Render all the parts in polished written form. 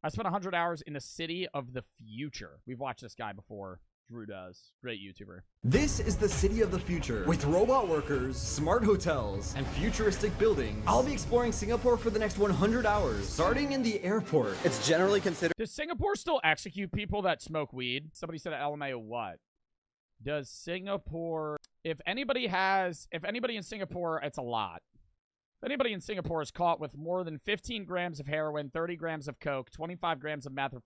I spent 100 hours in the city of the future. We've watched this guy before. Drew does. Great YouTuber. This is the city of the future, with robot workers, smart hotels, and futuristic buildings. I'll be exploring Singapore for the next 100 hours, starting in the airport. It's generally considered. Does Singapore still execute people that smoke weed? Somebody said at LMAO what? Does Singapore... If anybody in Singapore, it's a lot. If anybody in Singapore is caught with more than 15 grams of heroin, 30 grams of coke, 25 grams of meth, or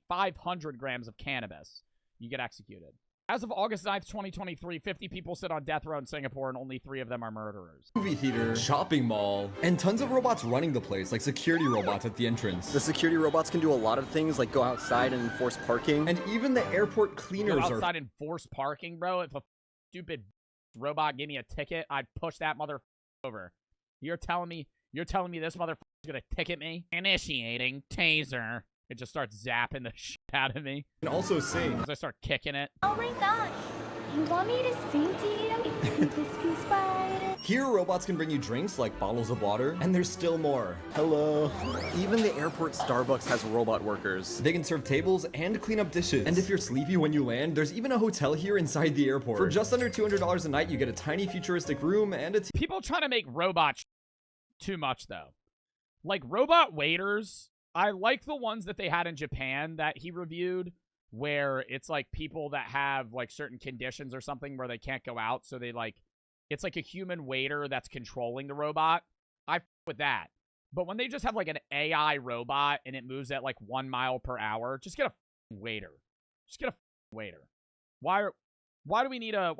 500 grams of cannabis, you get executed. As of August 9th, 2023, 50 people sit on death row in Singapore, and only 3 of them are murderers. Movie theater, shopping mall, and tons of robots running the place, like security robots at the entrance. The security robots can do a lot of things, like go outside and enforce parking. And even the airport cleaners Go outside and force parking, bro. If a stupid robot gave me a ticket, I'd push that mother over. You're telling me this motherfucker's gonna ticket me? Initiating taser. It just starts zapping the shit out of me. And also sing. As I start kicking it. Oh my gosh, you want me to sing to you? It's this spider. Here, robots can bring you drinks like bottles of water, and there's still more. Hello. Even the airport Starbucks has robot workers. They can serve tables and clean up dishes. And if you're sleepy when you land, there's even a hotel here inside the airport. For just under $200 a night, you get a tiny futuristic room and a People trying to make robots too much, though. Like, robot waiters, I like the ones that they had in Japan that he reviewed, where it's like people that have like certain conditions or something where they can't go out, so they like, it's like a human waiter that's controlling the robot. I f with that. But when they just have like an AI robot and it moves at like 1 mile per hour, just get a waiter. Just get a waiter. Why do we need to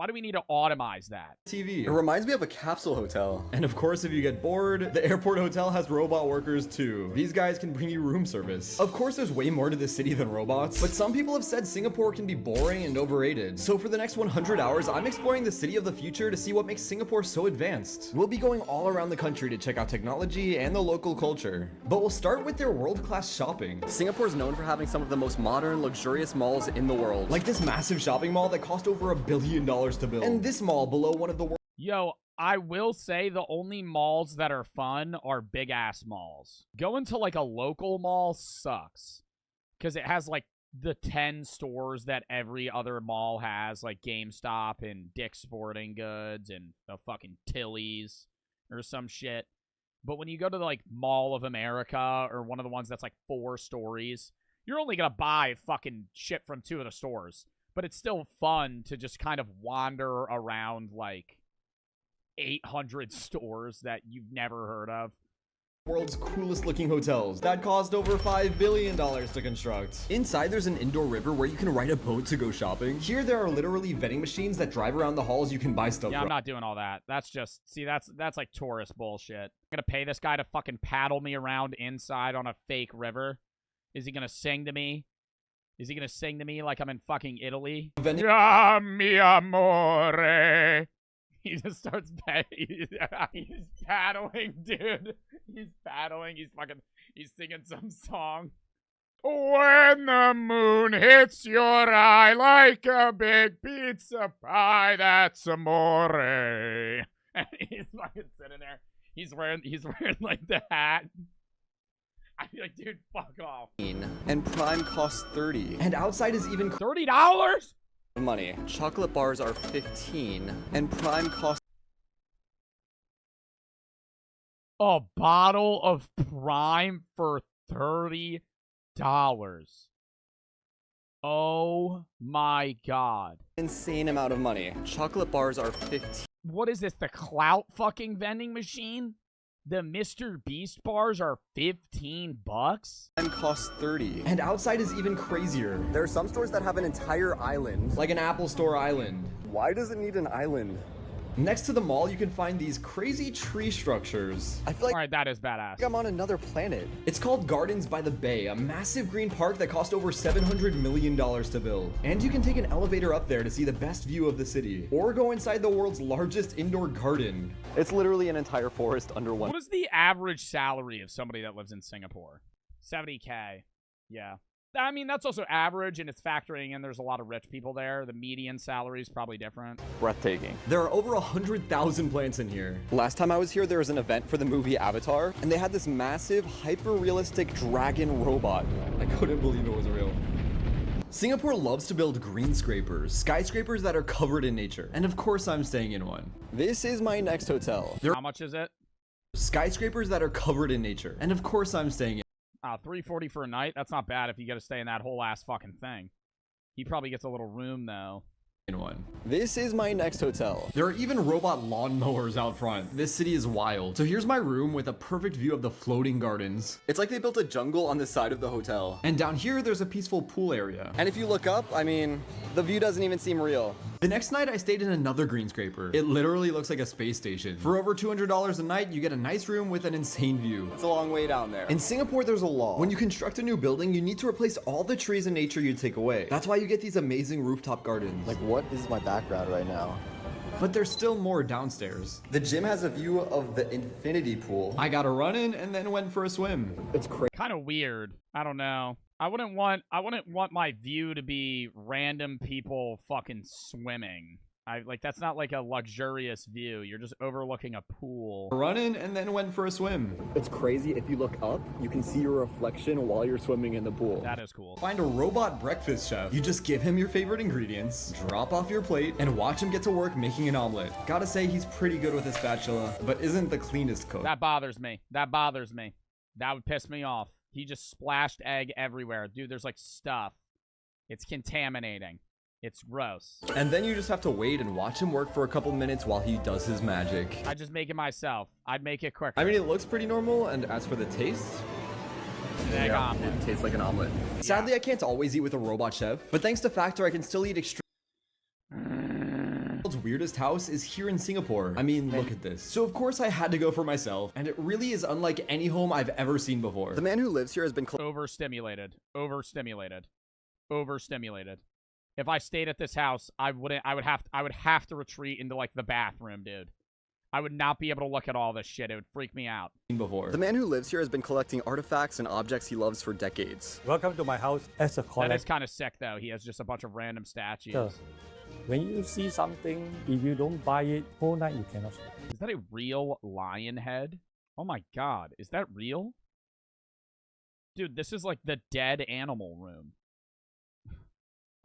automize that? TV. It reminds me of a Capsule Hotel. And of course, if you get bored, the airport hotel has robot workers too. These guys can bring you room service. Of course, there's way more to this city than robots, but some people have said Singapore can be boring and overrated. So for the next 100 hours, I'm exploring the city of the future to see what makes Singapore so advanced. We'll be going all around the country to check out technology and the local culture. But we'll start with their world-class shopping. Singapore's known for having some of the most modern, luxurious malls in the world. Like this massive shopping mall that cost over $1 billion to build. And this mall below one of the world's... Yo, I will say the only malls that are fun are big-ass malls. Going to, like, a local mall sucks. Because it has, like, the 10 stores that every other mall has. Like, GameStop and Dick's Sporting Goods and the fucking Tilly's or some shit. But when you go to, like, Mall of America or one of the ones that's, like, 4 stories, you're only gonna buy fucking shit from 2 of the stores. But it's still fun to just kind of wander around, like, 800 stores that you've never heard of. World's coolest looking hotels that cost over $5 billion to construct. Inside, there's an indoor river where you can ride a boat to go shopping. Here, there are literally vending machines that drive around the halls you can buy stuff Yeah, from. I'm not doing all that. That's just, see, that's like tourist bullshit. I'm gonna pay this guy to fucking paddle me around inside on a fake river. Is he gonna sing to me? Is he gonna sing to me like I'm in fucking Italy? Ja, mi amore. He just starts he's paddling, dude. He's paddling. He's singing some song. When the moon hits your eye like a big pizza pie, that's amore. And he's fucking sitting there. He's wearing like the hat. I'd be like, dude, fuck off. And Prime costs $30. And outside is even $30? Money. Chocolate bars are $15. And Prime costs a bottle of Prime for $30. Oh my god. insane amount of money. Chocolate bars are $15. What is this, the clout fucking vending machine? The Mr. Beast bars are $15? And costs $30. And outside is even crazier. There are some stores that have an entire island. Like an Apple Store island. Why does it need an island? Next to the mall, you can find these crazy tree structures. I feel like Alright, that is badass. I'm on another planet. It's called Gardens by the Bay, a massive green park that cost over $700 million to build. And you can take an elevator up there to see the best view of the city. Or go inside the world's largest indoor garden. It's literally an entire forest under one. What is the average salary of somebody that lives in Singapore? 70K. Yeah. I mean, that's also average, and it's factoring in there's a lot of rich people there. The median salary is probably different. breathtaking. There are over 100,000 plants in here. Last time I was here, there was an event for the movie Avatar, and they had this massive, hyper-realistic dragon robot. I couldn't believe it was real. Singapore loves to build greenscrapers, skyscrapers that are covered in nature. And of course I'm staying in one. This is my next hotel. How much is it? Skyscrapers that are covered in nature. And of course I'm staying in $340 for a night. That's not bad if you got to stay in that whole ass fucking thing. He probably gets a little room though. one. This is my next hotel. There are even robot lawnmowers out front. This city is wild. So here's my room with a perfect view of the floating gardens. It's like they built a jungle on the side of the hotel. And down here, there's a peaceful pool area. And if you look up, I mean, the view doesn't even seem real. The next night, I stayed in another greenscraper. It literally looks like a space station. For over $200 a night, you get a nice room with an insane view. It's a long way down there. In Singapore, there's a law. When you construct a new building, you need to replace all the trees in nature you take away. That's why you get these amazing rooftop gardens. Like, what is my background right now? But there's still more downstairs. The gym has a view of the infinity pool. I got a run in and then went for a swim. It's crazy. Kind of weird. I don't know. I wouldn't want my view to be random people fucking swimming. That's not like a luxurious view. You're just overlooking a pool. Run in and then went for a swim. It's crazy. If you look up, you can see your reflection while you're swimming in the pool. That is cool. Find a robot breakfast chef. You just give him your favorite ingredients, drop off your plate, and watch him get to work making an omelet. Gotta say, he's pretty good with his spatula, but isn't the cleanest cook. That bothers me. That bothers me. That would piss me off. He just splashed egg everywhere. Dude, there's like stuff. It's contaminating. It's gross. And then you just have to wait and watch him work for a couple minutes while he does his magic. I just make it myself. I'd make it quicker. I mean, it looks pretty normal, and as for the taste, Egg omelet. It tastes like an omelet. sadly, I can't always eat with a robot chef, but thanks to Factor, I can still eat extreme. The world's weirdest house is here in Singapore. I mean, look at this. So of course I had to go for myself, and it really is unlike any home I've ever seen before. The man who lives here has been Overstimulated. Overstimulated. Overstimulated. If I stayed at this house, I would have to retreat into like the bathroom, dude. I would not be able to look at all this shit. It would freak me out. Before. The man who lives here has been collecting artifacts and objects he loves for decades. Welcome to my house as a That is collector. kind of sick, though. He has just a bunch of random statues. When you see something, if you don't buy it, whole night you cannot sleep. Is that a real lion head? Oh my god. Is that real? Dude, this is like the dead animal room.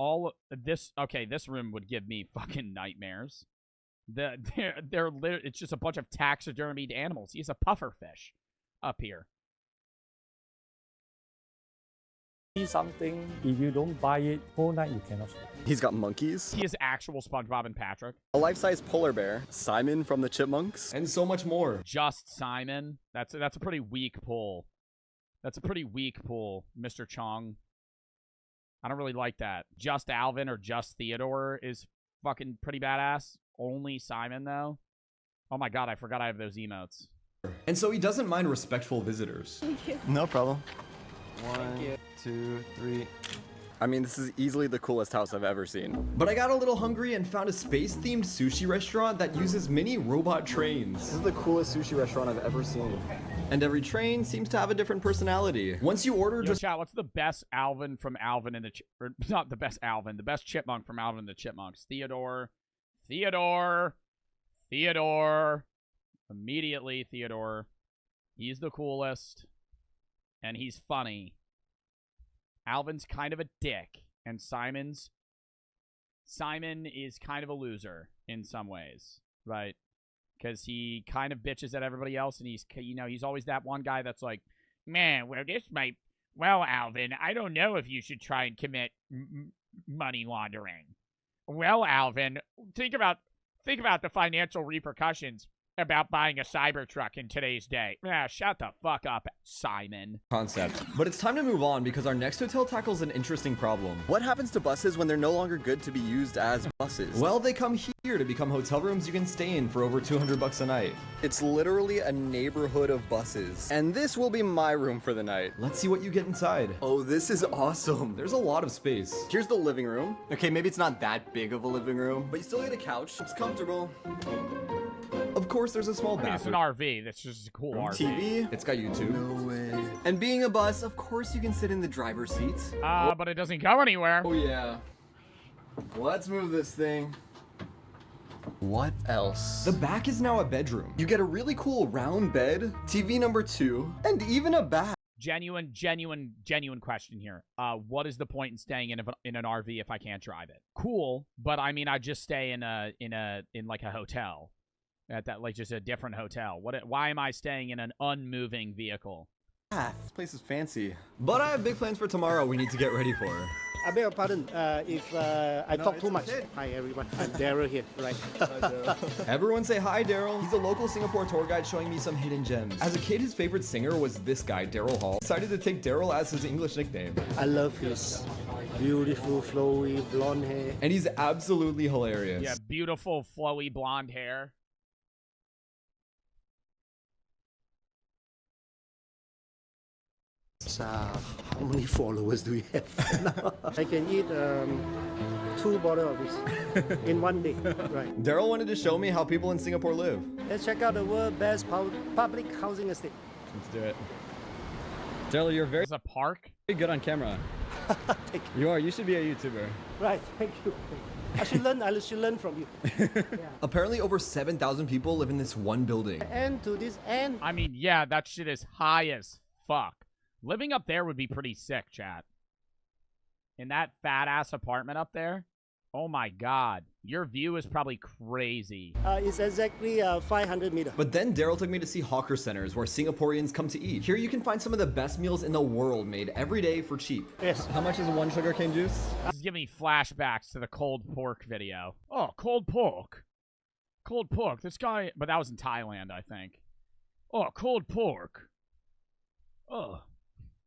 Okay, this room would give me fucking nightmares. It's just a bunch of taxidermied animals. He's a pufferfish up here. See something, if you don't buy it, whole night you cannot sleep. He's got monkeys, He is actual SpongeBob and Patrick. a life-size polar bear, Simon from the Chipmunks, And so much more. Just Simon. That's a pretty weak pull. That's a pretty weak pull, Mr. Chong. I don't really like that. Just Alvin or just Theodore is fucking pretty badass. Only Simon, though. Oh my god, I forgot I have those emotes. And so he doesn't mind respectful visitors. No problem. 1, 2, 3. I mean, this is easily the coolest house I've ever seen. But I got a little hungry and found a space-themed sushi restaurant that uses mini robot This trains. is the coolest sushi restaurant I've ever seen. And every train seems to have a different personality. Once you order, Yo, just chat, what's the best Alvin from Alvin and the... or not the best Alvin, the best chipmunk from Alvin and the Chipmunks. Theodore. Immediately, Theodore. He's the coolest. And he's funny. Alvin's kind of a dick. And Simon is kind of a loser in some ways. Right? Because he kind of bitches at everybody else. And he's always that one guy that's like, man, well, Alvin, I don't know if you should try and commit money laundering. Well, Alvin, think about the financial repercussions about buying a Cybertruck in today's day. Shut the fuck up, Simon. concept. But it's time to move on because our next hotel tackles an interesting problem. What happens to buses when they're no longer good to be used as buses? Well, they come here to become hotel rooms you can stay in for over $200 a night. It's literally a neighborhood of buses. And this will be my room for the night. Let's see what you get inside. Oh, this is awesome. There's a lot of space. Here's the living room. Okay, maybe it's not that big of a living room, but you still get a couch. It's comfortable. Of Of course, there's a small I mean, it's an bathroom. RV. That's just a cool RV. TV. It's got YouTube. No way. And being a bus, of course you can sit in the driver's seat. But it doesn't go anywhere. Oh yeah. Let's move this thing. What else? The back is now a bedroom. You get a really cool round bed, TV number 2, and even a bath. Genuine question here. What is the point in staying in an RV if I can't drive it? Cool, but I mean, I just stay in like a hotel, at that like just a different hotel. Why am I staying in an unmoving vehicle? This place is fancy. But I have big plans for tomorrow we need to get ready for. I beg your pardon if I talk too much. okay. Hi everyone, I'm Darl here, right? Everyone say hi, Daryl. He's a local Singapore tour guide showing me some hidden gems. As a kid, his favorite singer was this guy, Daryl Hall. Decided to take Daryl as his English nickname. I love his beautiful, flowy, blonde hair. And he's absolutely hilarious. Yeah, beautiful, flowy blonde hair. How many followers do we have now? I can eat 2 bottles of this in one day, right? Daryl wanted to show me how people in Singapore live. Let's check out the world's best public housing estate. Let's do it. Darl, you're very It's a park. good on camera. Thank You are. You should be a YouTuber. Right, thank you. I should learn from you. Apparently, over 7,000 people live in this one building. And to this end, I mean, yeah, that shit is high as fuck. Living up there would be pretty sick, chat. In that fat-ass apartment up there? Oh my god. Your view is probably crazy. it's exactly 500 meters. But then Daryl took me to see hawker centers where Singaporeans come to eat. Here you can find some of the best meals in the world made every day for cheap. Yes. How much is 1 sugarcane juice? This is giving me flashbacks to the cold pork video. Oh, cold pork. Cold pork. This guy... But that was in Thailand, I think. Oh, cold pork. Oh.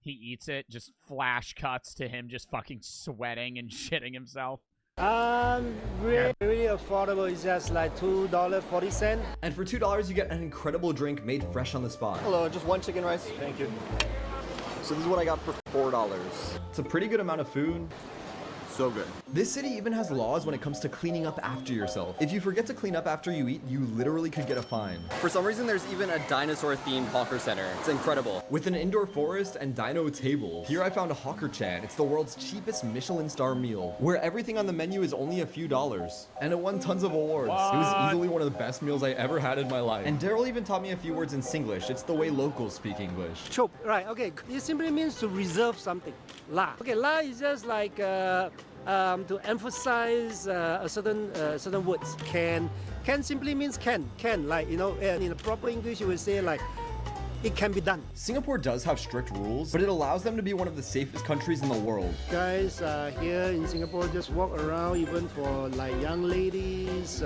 He eats it, just flash cuts to him just fucking sweating and shitting himself. Really, really affordable. It's just like $2.40. And for $2, you get an incredible drink made fresh on the spot. Hello, just 1 chicken rice. Thank you. So this is what I got for $4. It's a pretty good amount of food. So good. This city even has laws when it comes to cleaning up after yourself. If you forget to clean up after you eat, you literally could get a fine. For some reason, there's even a dinosaur-themed hawker center. It's incredible. With an indoor forest and dino table. Here I found a Hawker Chan. It's the world's cheapest Michelin star meal, where everything on the menu is only a few dollars. And it won tons of awards. It was easily one of the best meals I ever had in my life. And Daryl even taught me a few words in Singlish. It's the way locals speak English. Chope, right, okay. It simply means to reserve something. La. Okay, la is just like to emphasize a certain words. Can simply means can, like, you know, in the proper English you would say like, it can be done. Singapore does have strict rules, but it allows them to be one of the safest countries in the world. Guys here in Singapore just walk around, even for like young ladies,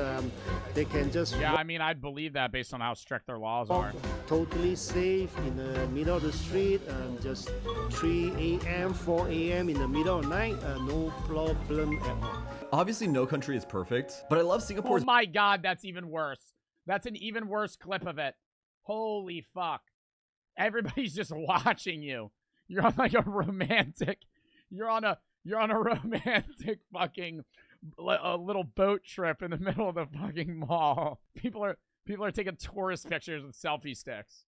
they can just Yeah, I mean, I'd believe that based on how strict their laws walk are. totally safe in the middle of the street, just 3 a.m., 4 a.m. in the middle of night, no problem at all. Obviously, no country is perfect, but I love Oh Singapore's my god, that's even worse. That's an even worse clip of it. Holy fuck. Everybody's just watching you. You're on like a romantic. You're on a romantic fucking a little boat trip in the middle of the fucking mall. People are taking tourist pictures with selfie sticks.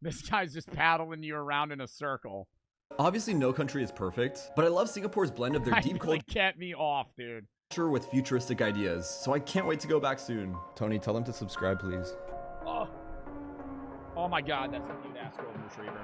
This guy's just paddling you around in a circle. Obviously, no country is perfect, but I love Singapore's blend of their deep Really get me off, dude. culture with futuristic ideas, so I can't wait to go back soon. Tony, tell them to subscribe, please. Oh my god, that's a cute ass golden retriever.